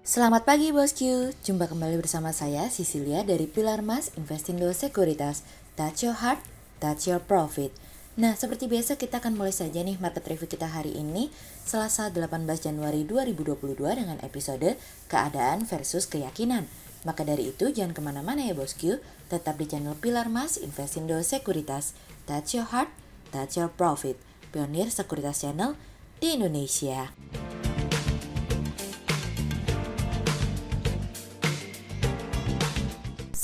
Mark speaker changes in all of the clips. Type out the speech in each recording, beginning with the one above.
Speaker 1: Selamat pagi bosku, jumpa kembali bersama saya Cecilia dari Pilar Mas Investindo Sekuritas. Touch your heart, touch your profit. Nah, seperti biasa kita akan mulai saja nih market review kita hari ini, Selasa 18 Januari 2022 dengan episode Keadaan versus Keyakinan. Maka dari itu jangan kemana-mana ya bosku, tetap di channel Pilar Mas Investindo Sekuritas. Touch your heart, touch your profit. Pionir Sekuritas Channel di Indonesia.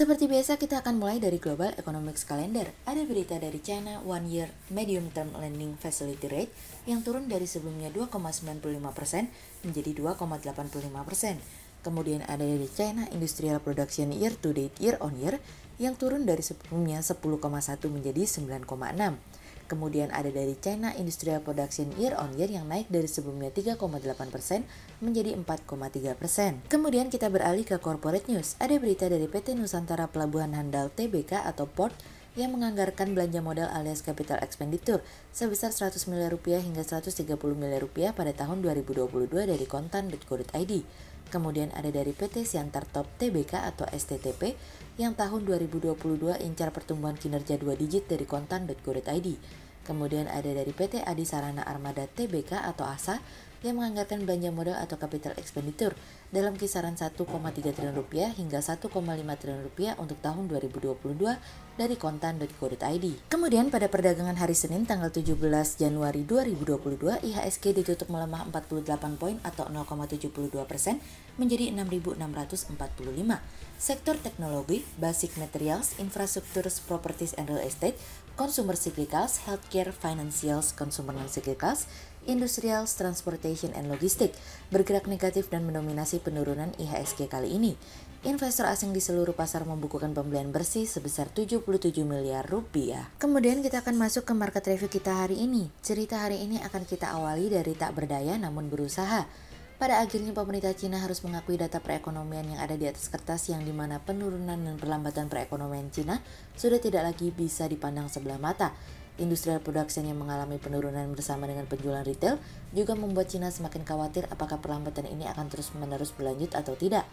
Speaker 1: Seperti biasa kita akan mulai dari Global Economics Calendar. Ada berita dari China One Year Medium Term Lending Facility Rate yang turun dari sebelumnya 2,95% menjadi 2,85%. Kemudian ada dari China Industrial Production Year to Date Year on Year yang turun dari sebelumnya 10,1 menjadi 9,6. Kemudian ada dari China Industrial Production Year on Year yang naik dari sebelumnya 3,8% menjadi 4,3%. Kemudian kita beralih ke corporate news. Ada berita dari PT Nusantara Pelabuhan Handal Tbk atau Port yang menganggarkan belanja modal alias capital expenditure sebesar 100 miliar rupiah hingga 130 miliar rupiah pada tahun 2022 dari kontan.co.id. Kemudian ada dari PT Siantar Top Tbk atau STTP yang tahun 2022 incar pertumbuhan kinerja 2 digit dari kontan.co.id. Kemudian ada dari PT Adi Sarana Armada Tbk atau ASA yang menganggarkan belanja modal atau capital expenditure dalam kisaran 1,3 triliun rupiah hingga 1,5 triliun rupiah untuk tahun 2022 dari kontan.co.id. Kemudian pada perdagangan hari Senin tanggal 17 Januari 2022, IHSG ditutup melemah 48 poin atau 0,72% menjadi 6.645. Sektor teknologi, basic materials, infrastruktur, properties and real estate, consumer cyclicals, healthcare, financials, consumer non-cyclicals, industrials, transportation and logistik bergerak negatif dan mendominasi penurunan IHSG kali ini. Investor asing di seluruh pasar membukukan pembelian bersih sebesar 77 miliar rupiah. Kemudian kita akan masuk ke market review kita hari ini. Cerita hari ini akan kita awali dari tak berdaya namun berusaha. Pada akhirnya pemerintah Cina harus mengakui data perekonomian yang ada di atas kertas yang dimana penurunan dan perlambatan perekonomian Cina sudah tidak lagi bisa dipandang sebelah mata. Industrial production yang mengalami penurunan bersama dengan penjualan retail juga membuat Cina semakin khawatir apakah perlambatan ini akan terus-menerus berlanjut atau tidak.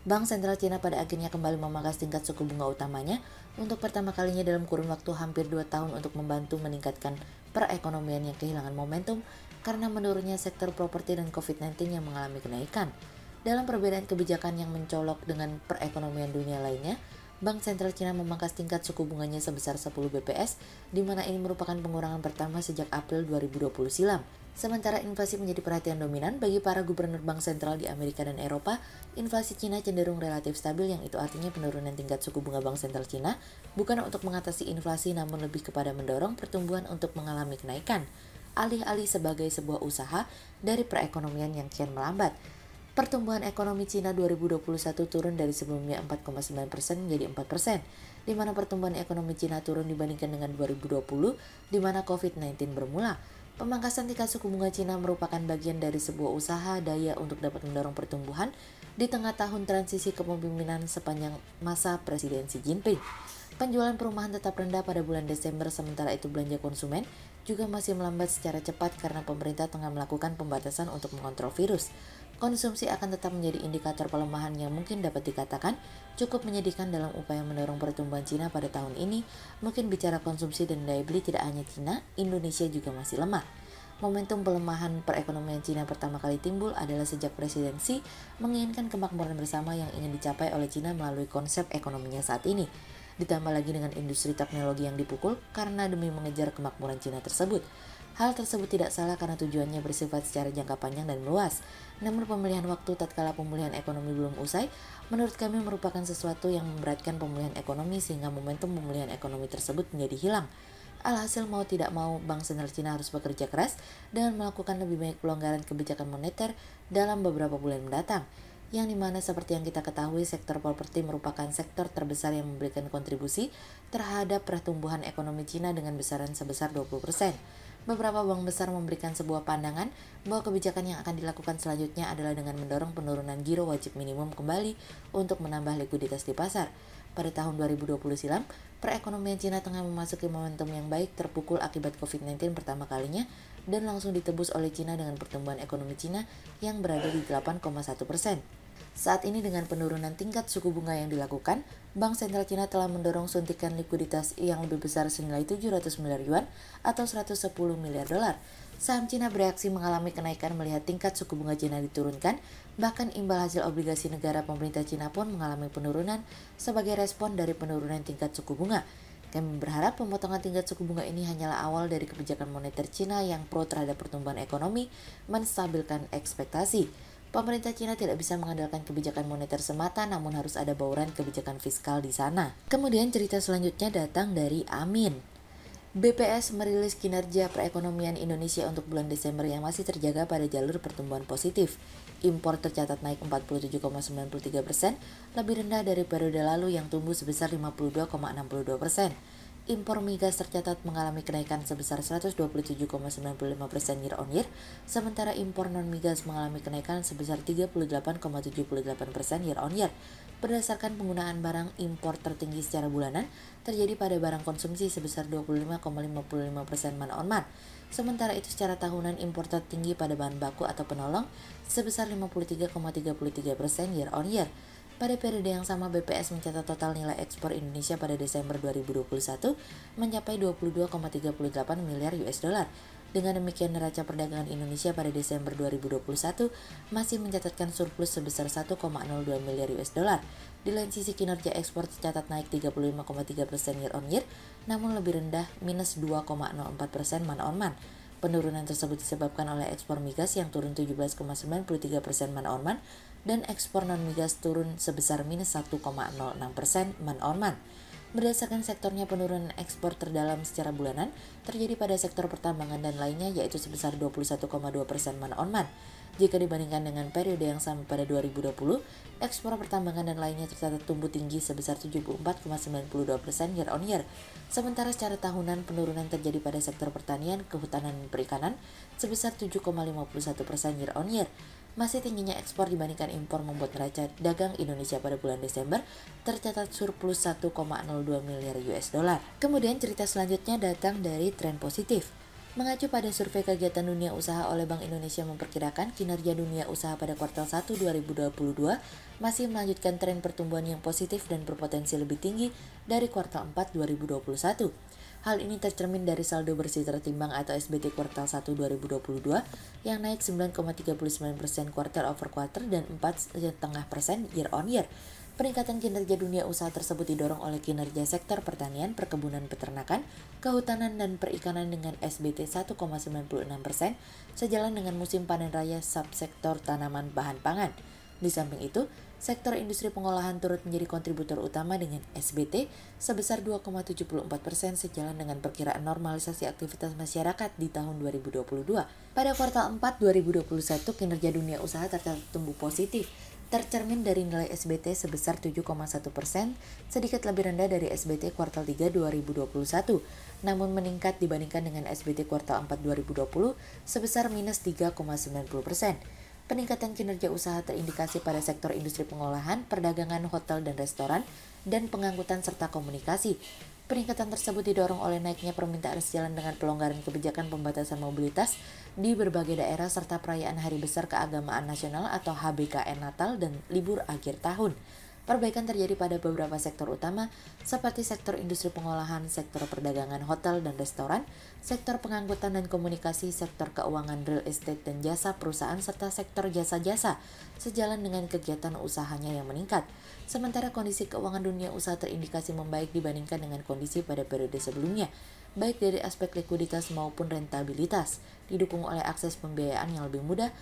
Speaker 1: Bank Sentral Cina pada akhirnya kembali memangkas tingkat suku bunga utamanya untuk pertama kalinya dalam kurun waktu hampir 2 tahun untuk membantu meningkatkan perekonomian yang kehilangan momentum karena menurunnya sektor properti dan COVID-19 yang mengalami kenaikan. Dalam perbedaan kebijakan yang mencolok dengan perekonomian dunia lainnya, Bank Sentral Cina memangkas tingkat suku bunganya sebesar 10 BPS, di mana ini merupakan pengurangan pertama sejak April 2020 silam. Sementara inflasi menjadi perhatian dominan bagi para gubernur bank sentral di Amerika dan Eropa, inflasi Cina cenderung relatif stabil yang itu artinya penurunan tingkat suku bunga Bank Sentral Cina bukan untuk mengatasi inflasi namun lebih kepada mendorong pertumbuhan untuk mengalami kenaikan, alih-alih sebagai sebuah usaha dari perekonomian yang kian melambat. Pertumbuhan ekonomi Cina 2021 turun dari sebelumnya 4,9% menjadi 4%, di mana pertumbuhan ekonomi Cina turun dibandingkan dengan 2020, di mana COVID-19 bermula. Pemangkasan tingkat suku bunga Cina merupakan bagian dari sebuah usaha daya untuk dapat mendorong pertumbuhan di tengah tahun transisi kepemimpinan sepanjang masa Presiden Xi Jinping. Penjualan perumahan tetap rendah pada bulan Desember, sementara itu belanja konsumen juga masih melambat secara cepat karena pemerintah tengah melakukan pembatasan untuk mengontrol virus. Konsumsi akan tetap menjadi indikator pelemahan yang mungkin dapat dikatakan cukup menyedihkan dalam upaya mendorong pertumbuhan Cina pada tahun ini. Mungkin bicara konsumsi dan daya beli tidak hanya Cina, Indonesia juga masih lemah. Momentum pelemahan perekonomian Cina pertama kali timbul adalah sejak Presiden Xi menginginkan kemakmuran bersama yang ingin dicapai oleh Cina melalui konsep ekonominya saat ini. Ditambah lagi dengan industri teknologi yang dipukul karena demi mengejar kemakmuran Cina tersebut. Hal tersebut tidak salah karena tujuannya bersifat secara jangka panjang dan meluas. Namun pemilihan waktu tatkala pemulihan ekonomi belum usai, menurut kami merupakan sesuatu yang memberatkan pemulihan ekonomi sehingga momentum pemulihan ekonomi tersebut menjadi hilang. Alhasil mau tidak mau, Bank Sentral Cina harus bekerja keras dengan melakukan lebih banyak pelonggaran kebijakan moneter dalam beberapa bulan mendatang. Yang dimana seperti yang kita ketahui sektor properti merupakan sektor terbesar yang memberikan kontribusi terhadap pertumbuhan ekonomi Cina dengan besaran sebesar 20%. Beberapa bank besar memberikan sebuah pandangan bahwa kebijakan yang akan dilakukan selanjutnya adalah dengan mendorong penurunan giro wajib minimum kembali untuk menambah likuiditas di pasar. Pada tahun 2020 silam, perekonomian Cina tengah memasuki momentum yang baik terpukul akibat COVID-19 pertama kalinya dan langsung ditebus oleh Cina dengan pertumbuhan ekonomi Cina yang berada di 8,1%. Saat ini dengan penurunan tingkat suku bunga yang dilakukan, Bank Sentral Cina telah mendorong suntikan likuiditas yang lebih besar senilai 700 miliar yuan atau 110 miliar dolar. Saham Cina bereaksi mengalami kenaikan melihat tingkat suku bunga Cina diturunkan, bahkan imbal hasil obligasi negara pemerintah Cina pun mengalami penurunan sebagai respon dari penurunan tingkat suku bunga. Kami berharap pemotongan tingkat suku bunga ini hanyalah awal dari kebijakan moneter Cina yang pro terhadap pertumbuhan ekonomi, menstabilkan ekspektasi. Pemerintah Cina tidak bisa mengandalkan kebijakan moneter semata, namun harus ada bauran kebijakan fiskal di sana. Kemudian cerita selanjutnya datang dari Amin. BPS merilis kinerja perekonomian Indonesia untuk bulan Desember yang masih terjaga pada jalur pertumbuhan positif. Impor tercatat naik 47,93%, lebih rendah dari periode lalu yang tumbuh sebesar 52,62%. Impor migas tercatat mengalami kenaikan sebesar 127,95% year on year, sementara impor non-migas mengalami kenaikan sebesar 38,78% year on year. Berdasarkan penggunaan barang impor tertinggi secara bulanan, terjadi pada barang konsumsi sebesar 25,55% month on month. Sementara itu secara tahunan impor tertinggi pada bahan baku atau penolong sebesar 53,33% year on year. Pada periode yang sama, BPS mencatat total nilai ekspor Indonesia pada Desember 2021 mencapai 22,38 miliar US dollar. Dengan demikian, neraca perdagangan Indonesia pada Desember 2021 masih mencatatkan surplus sebesar 1,02 miliar US dollar. Di lain sisi, kinerja ekspor tercatat naik 35,3% year on year, namun lebih rendah minus 2,04% month on month. Penurunan tersebut disebabkan oleh ekspor migas yang turun 17,93% month on month dan ekspor non-migas turun sebesar minus 1,06% month on month. Berdasarkan sektornya, penurunan ekspor terdalam secara bulanan terjadi pada sektor pertambangan dan lainnya, yaitu sebesar 21,2% month on month. Jika dibandingkan dengan periode yang sama pada 2020, ekspor pertambangan dan lainnya tercatat tumbuh tinggi sebesar 74,92% year on year. Sementara secara tahunan, penurunan terjadi pada sektor pertanian, kehutanan, dan perikanan sebesar 7,51% year on year. Masih tingginya ekspor dibandingkan impor membuat neraca dagang Indonesia pada bulan Desember tercatat surplus 1,02 miliar US dollar. Kemudian cerita selanjutnya datang dari tren positif. Mengacu pada survei kegiatan dunia usaha oleh Bank Indonesia memperkirakan kinerja dunia usaha pada kuartal 1 2022 masih melanjutkan tren pertumbuhan yang positif dan berpotensi lebih tinggi dari kuartal 4 2021. Hal ini tercermin dari saldo bersih tertimbang atau SBT kuartal 1 2022 yang naik 9,39% quarter over quarter dan 4,5% year on year. Peningkatan kinerja dunia usaha tersebut didorong oleh kinerja sektor pertanian, perkebunan peternakan, kehutanan, dan perikanan dengan SBT 1,96%, sejalan dengan musim panen raya subsektor tanaman bahan pangan. Di samping itu, sektor industri pengolahan turut menjadi kontributor utama dengan SBT sebesar 2,74% sejalan dengan perkiraan normalisasi aktivitas masyarakat di tahun 2022. Pada kuartal 4 2021, kinerja dunia usaha tercatat tumbuh positif, tercermin dari nilai SBT sebesar 7,1%, sedikit lebih rendah dari SBT kuartal 3 2021, namun meningkat dibandingkan dengan SBT kuartal 4 2020 sebesar minus 3,90%. Peningkatan kinerja usaha terindikasi pada sektor industri pengolahan, perdagangan, hotel dan restoran, dan pengangkutan serta komunikasi. Peningkatan tersebut didorong oleh naiknya permintaan sejalan dengan pelonggaran kebijakan pembatasan mobilitas di berbagai daerah serta perayaan Hari Besar Keagamaan Nasional atau HBKN Natal dan libur akhir tahun. Perbaikan terjadi pada beberapa sektor utama seperti sektor industri pengolahan, sektor perdagangan, hotel dan restoran, sektor pengangkutan dan komunikasi, sektor keuangan, real estate dan jasa perusahaan, serta sektor jasa-jasa, sejalan dengan kegiatan usahanya yang meningkat. Sementara kondisi keuangan dunia usaha terindikasi membaik dibandingkan dengan kondisi pada periode sebelumnya, baik dari aspek likuiditas maupun rentabilitas, didukung oleh akses pembiayaan yang lebih mudah.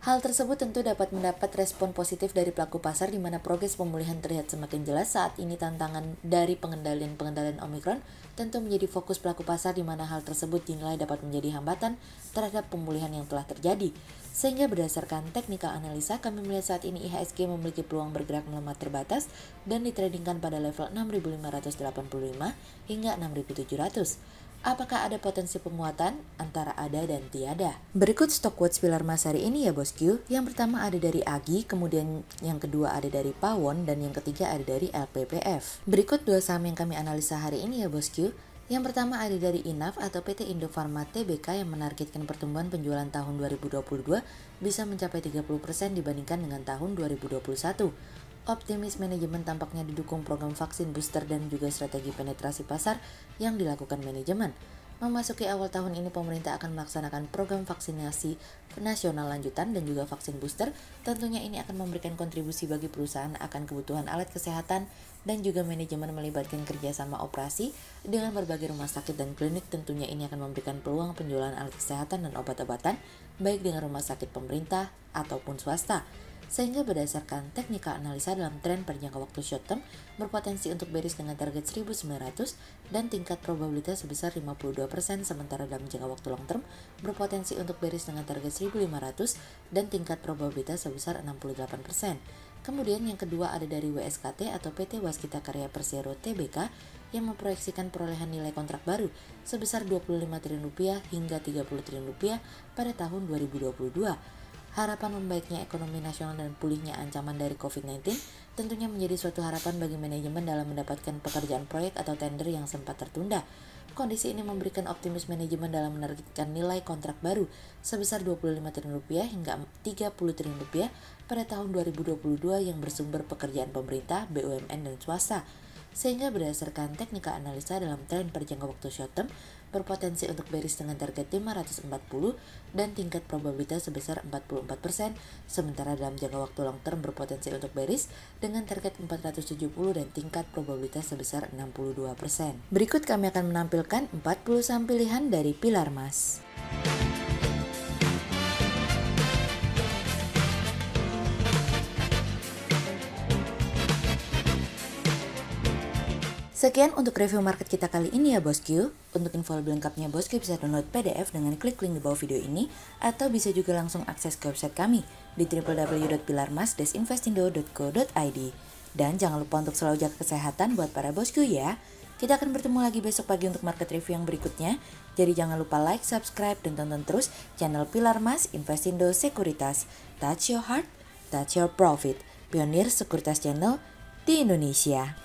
Speaker 1: Hal tersebut tentu dapat mendapat respon positif dari pelaku pasar di mana progres pemulihan terlihat semakin jelas. Saat ini tantangan dari pengendalian Omikron tentu menjadi fokus pelaku pasar di mana hal tersebut dinilai dapat menjadi hambatan terhadap pemulihan yang telah terjadi. Sehingga berdasarkan teknikal analisa, kami melihat saat ini IHSG memiliki peluang bergerak melemah terbatas dan ditradingkan pada level 6.585 hingga 6.700. Apakah ada potensi penguatan? Antara ada dan tiada. Berikut stok quotes pilar emas hari ini ya bosku. Yang pertama ada dari AGI, kemudian yang kedua ada dari Pawon, dan yang ketiga ada dari LPPF. Berikut dua saham yang kami analisa hari ini ya bosku. Yang pertama ada dari INAF atau PT Indofarma Tbk yang menargetkan pertumbuhan penjualan tahun 2022 bisa mencapai 30% dibandingkan dengan tahun 2021. Optimis manajemen tampaknya didukung program vaksin booster dan juga strategi penetrasi pasar yang dilakukan manajemen. Memasuki awal tahun ini pemerintah akan melaksanakan program vaksinasi nasional lanjutan dan juga vaksin booster. Tentunya ini akan memberikan kontribusi bagi perusahaan akan kebutuhan alat kesehatan dan juga manajemen melibatkan kerjasama operasi dengan berbagai rumah sakit dan klinik. Tentunya ini akan memberikan peluang penjualan alat kesehatan dan obat-obatan baik dengan rumah sakit pemerintah ataupun swasta. Sehingga berdasarkan teknika analisa dalam tren per jangka waktu short term berpotensi untuk bearish dengan target 1900 dan tingkat probabilitas sebesar 52%, sementara dalam jangka waktu long term berpotensi untuk bearish dengan target 1500 dan tingkat probabilitas sebesar 68%. Kemudian yang kedua ada dari WSKT atau PT Waskita Karya Persero Tbk yang memproyeksikan perolehan nilai kontrak baru sebesar Rp25 triliun hingga Rp30 triliun pada tahun 2022. Harapan membaiknya ekonomi nasional dan pulihnya ancaman dari COVID-19 tentunya menjadi suatu harapan bagi manajemen dalam mendapatkan pekerjaan proyek atau tender yang sempat tertunda. Kondisi ini memberikan optimis manajemen dalam menargetkan nilai kontrak baru sebesar Rp25 triliun hingga Rp30 triliun pada tahun 2022 yang bersumber pekerjaan pemerintah, BUMN, dan swasta. Sehingga berdasarkan teknika analisa dalam tren per jangka waktu short term berpotensi untuk bearish dengan target 540 dan tingkat probabilitas sebesar 44%, sementara dalam jangka waktu long term berpotensi untuk bearish dengan target 470 dan tingkat probabilitas sebesar 62%. Berikut kami akan menampilkan 40 saham pilihan dari Pilar Mas. Sekian untuk review market kita kali ini ya bosku. Untuk info lebih lengkapnya bosku bisa download PDF dengan klik link di bawah video ini atau bisa juga langsung akses ke website kami di www.pilarmas-investindo.co.id. Dan jangan lupa untuk selalu jaga kesehatan buat para bosku ya. Kita akan bertemu lagi besok pagi untuk market review yang berikutnya. Jadi jangan lupa like, subscribe, dan tonton terus channel Pilar Mas Investindo Sekuritas. Touch your heart, touch your profit. Pionir Sekuritas Channel di Indonesia.